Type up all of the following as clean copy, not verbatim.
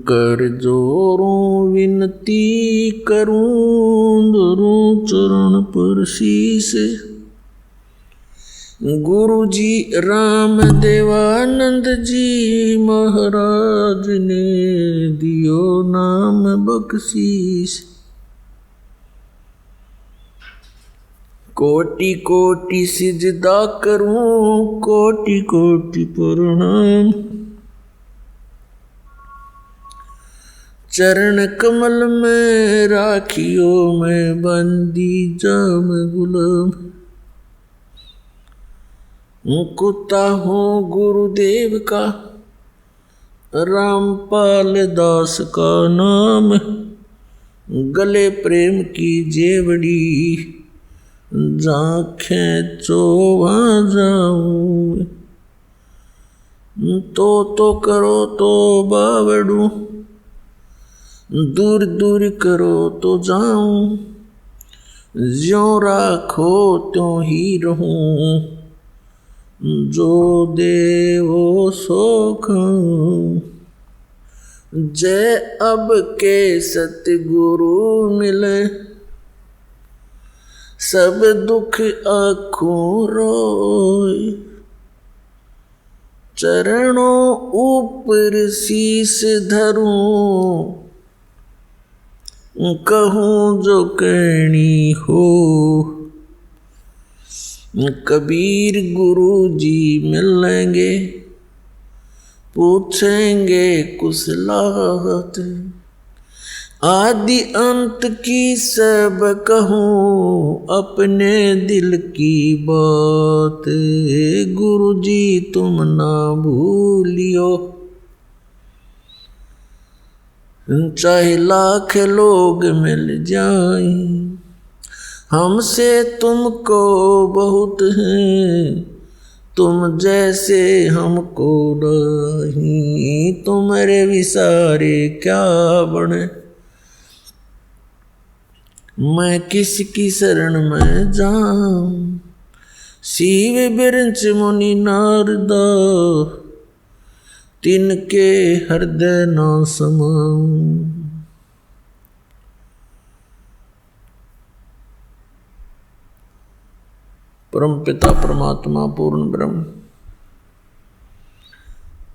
कर जोरों विनती करूं धरूं चरण पर शीस। गुरु जी राम देवानंद जी महाराज ने दियो नाम बख्शीस। कोटि कोटि सिजदा करूं कोटि कोटि प्रणाम। चरण कमल में राखियो मैं बंदी जाम गुलाम। कुत्ता हूँ गुरुदेव का रामपाल दास का नाम। गले प्रेम की जेवड़ी जाखें चोवा जाऊं। तो करो तो बावड़ू दूर दूर करो तो जाऊं। ज्यों राखो त्यों ही रहूं जो देवो सो खाऊं। जय अब के सतगुरु मिले सब दुख आँखों रोय। चरणों ऊपर शीस धरूं कहूँ जो कहनी हो। कबीर गुरु जी मिलेंगे पूछेंगे कुशलाहत। आदि अंत की सब कहूँ अपने दिल की बात। गुरु जी तुम ना भूलियो चाहे लाख लोग मिल जाएं। हमसे तुमको बहुत है तुम जैसे हमको नहीं। तुम्हारे विसारे क्या बने मैं किसकी शरण में जाऊं। शिव बिरंच मुनि नारदा तिनके हृदय न समाऊं। परम पिता परमात्मा पूर्ण ब्रह्म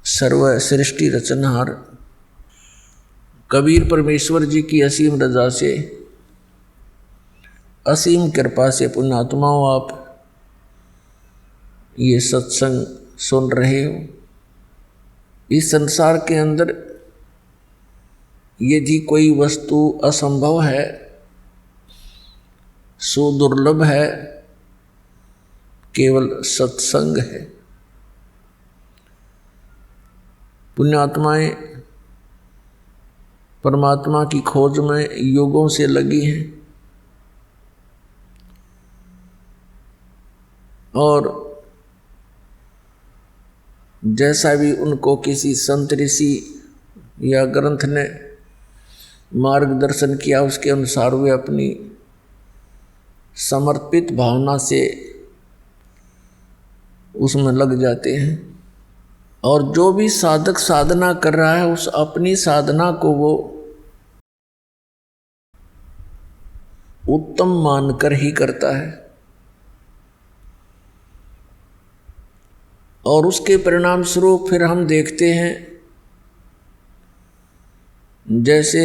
सर्व सृष्टि रचनहार कबीर परमेश्वर जी की असीम रजा से असीम कृपा से पुण्यात्माओं आप ये सत्संग सुन रहे हो। इस संसार के अंदर यदि कोई वस्तु असंभव है सुदुर्लभ है केवल सत्संग है। पुण्यात्माएं परमात्मा की खोज में युगों से लगी हैं और जैसा भी उनको किसी संत ऋषि या ग्रंथ ने मार्गदर्शन किया उसके अनुसार वे अपनी समर्पित भावना से उसमें लग जाते हैं। और जो भी साधक साधना कर रहा है उस अपनी साधना को वो उत्तम मानकर ही करता है और उसके परिणाम स्वरूप फिर हम देखते हैं जैसे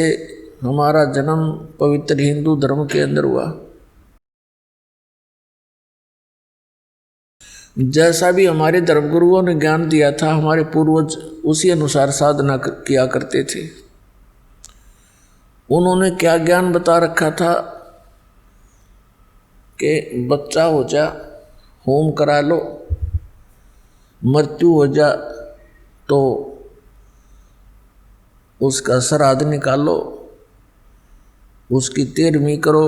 हमारा जन्म पवित्र हिंदू धर्म के अंदर हुआ। जैसा भी हमारे धर्मगुरुओं ने ज्ञान दिया था हमारे पूर्वज उसी अनुसार साधना किया करते थे। उन्होंने क्या ज्ञान बता रखा था कि बच्चा हो जा होम करा लो, मृत्यु हो जा तो उसका श्राद्ध निकालो, उसकी 13वीं करो।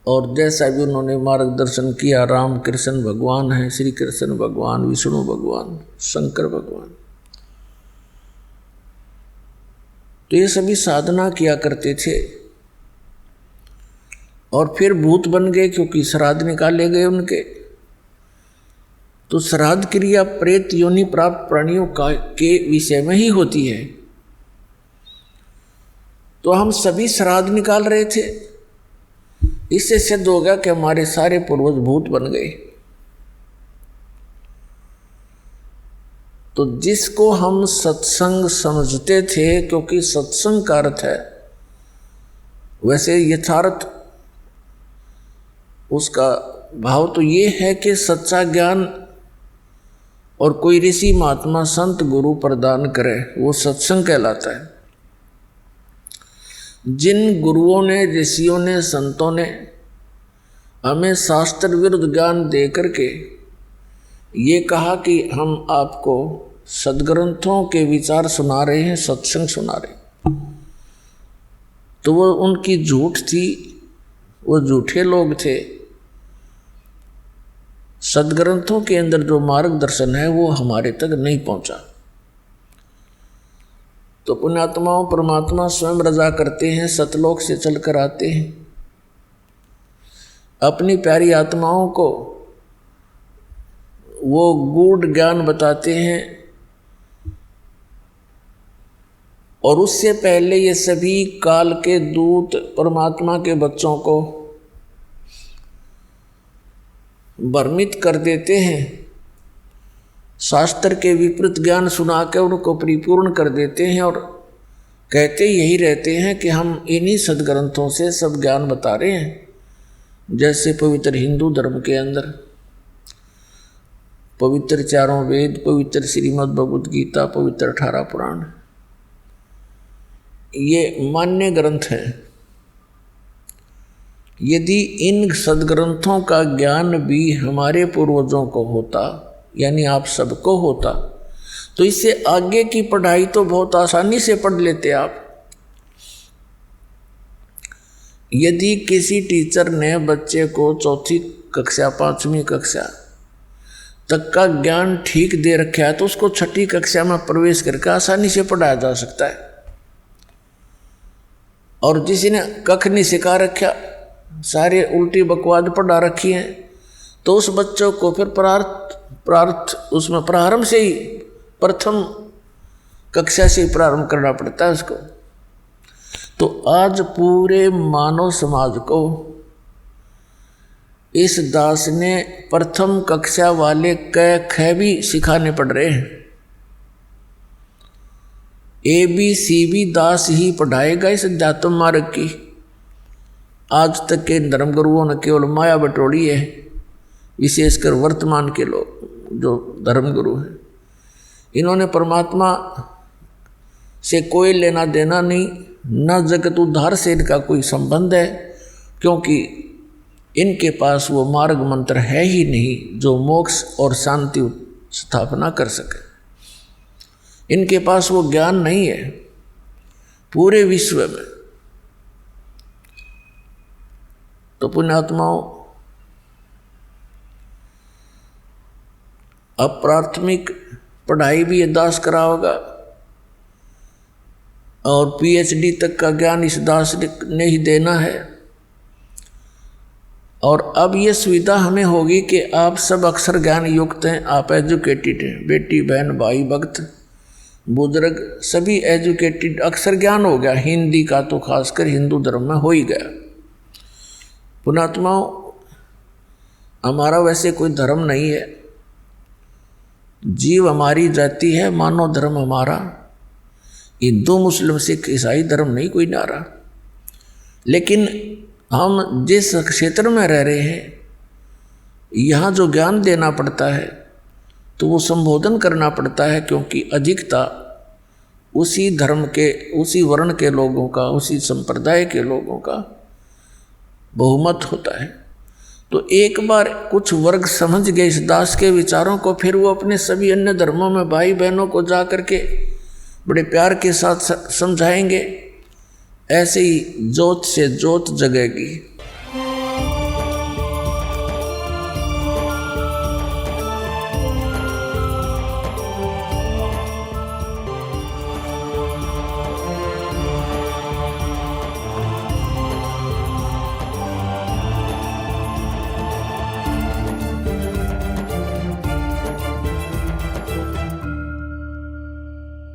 और जैसा भी उन्होंने मार्गदर्शन किया, राम कृष्ण भगवान है, श्री कृष्ण भगवान, विष्णु भगवान, शंकर भगवान, तो ये सभी साधना किया करते थे और फिर भूत बन गए क्योंकि श्राद्ध निकाले गए उनके। तो श्राद्ध क्रिया प्रेत योनि प्राप्त प्राणियों के विषय में ही होती है। तो हम सभी श्राद्ध निकाल रहे थे, इससे सिद्ध हो गया कि हमारे सारे पूर्वज भूत बन गए। तो जिसको हम सत्संग समझते थे, क्योंकि सत्संग का अर्थ है, वैसे यथार्थ उसका भाव तो ये है कि सच्चा ज्ञान और कोई ऋषि महात्मा संत गुरु प्रदान करे, वो सत्संग कहलाता है। जिन गुरुओं ने, ऋषियों ने, संतों ने हमें शास्त्र विरुद्ध ज्ञान दे करके ये कहा कि हम आपको सदग्रंथों के विचार सुना रहे हैं, सत्संग सुना रहे हैं, तो वो उनकी झूठ थी, वो झूठे लोग थे। सदग्रंथों के अंदर जो मार्गदर्शन है वो हमारे तक नहीं पहुंचा। तो पुण्यात्माओं, परमात्मा स्वयं रजा करते हैं, सतलोक से चलकर आते हैं, अपनी प्यारी आत्माओं को वो गूढ़ ज्ञान बताते हैं। और उससे पहले ये सभी काल के दूत परमात्मा के बच्चों को भ्रमित कर देते हैं, शास्त्र के विपरीत ज्ञान सुना के उनको परिपूर्ण कर देते हैं और कहते यही रहते हैं कि हम इन्हीं सदग्रंथों से सब ज्ञान बता रहे हैं। जैसे पवित्र हिंदू धर्म के अंदर पवित्र चारों वेद, पवित्र श्रीमद् भगवद गीता, पवित्र 18 पुराण, ये मान्य ग्रंथ हैं। यदि इन सदग्रंथों का ज्ञान भी हमारे पूर्वजों को होता, यानी आप सबको होता, तो इससे आगे की पढ़ाई तो बहुत आसानी से पढ़ लेते आप। यदि किसी टीचर ने बच्चे को चौथी कक्षा, 5वीं कक्षा तक का ज्ञान ठीक दे रखा है, तो उसको 6ठी कक्षा में प्रवेश करके आसानी से पढ़ाया जा सकता है। और जिसी ने कख नहीं सिखा रखा, सारे उल्टी बकवाद पढ़ा रखी है, तो उस बच्चों को फिर उसमें प्रारंभ से ही, प्रथम कक्षा से प्रारंभ करना पड़ता है उसको। तो आज पूरे मानव समाज को इस दास ने प्रथम कक्षा वाले क ख भी सिखाने पड़ रहे हैं। ABCD दास ही पढ़ाएगा इस अध्यात्म मार्ग की। आज तक के धर्मगुरुओं ने केवल माया बटोरी है, विशेषकर वर्तमान के लोग जो धर्मगुरु हैं, इन्होंने परमात्मा से कोई लेना देना नहीं, न जगत उद्धार से इनका कोई संबंध है, क्योंकि इनके पास वो मार्ग मंत्र है ही नहीं जो मोक्ष और शांति स्थापना कर सके। इनके पास वो ज्ञान नहीं है पूरे विश्व में। तो पुण्यात्माओं, अब प्राथमिक पढ़ाई भी ये दास करा होगा और PhD तक का ज्ञान इस दास ने ही देना है। और अब ये सुविधा हमें होगी कि आप सब अक्षर ज्ञान युक्त हैं, आप एजुकेटेड हैं, बेटी बहन भाई भक्त बुजुर्ग सभी एजुकेटेड, अक्षर ज्ञान हो गया। हिंदी का तो खासकर हिंदू धर्म में हो ही गया। पुण्यात्माओं, हमारा वैसे कोई धर्म नहीं है, जीव हमारी जाति है, मानव धर्म हमारा, हिंदू मुस्लिम सिख ईसाई धर्म नहीं कोई नारा। लेकिन हम जिस क्षेत्र में रह रहे हैं, यहाँ जो ज्ञान देना पड़ता है तो वो संबोधन करना पड़ता है, क्योंकि अधिकता उसी धर्म के, उसी वर्ण के लोगों का, उसी संप्रदाय के लोगों का बहुमत होता है। तो एक बार कुछ वर्ग समझ गए इस दास के विचारों को, फिर वो अपने सभी अन्य धर्मों में भाई बहनों को जा करके बड़े प्यार के साथ समझाएंगे। ऐसे ही जोत से जोत जगेगी।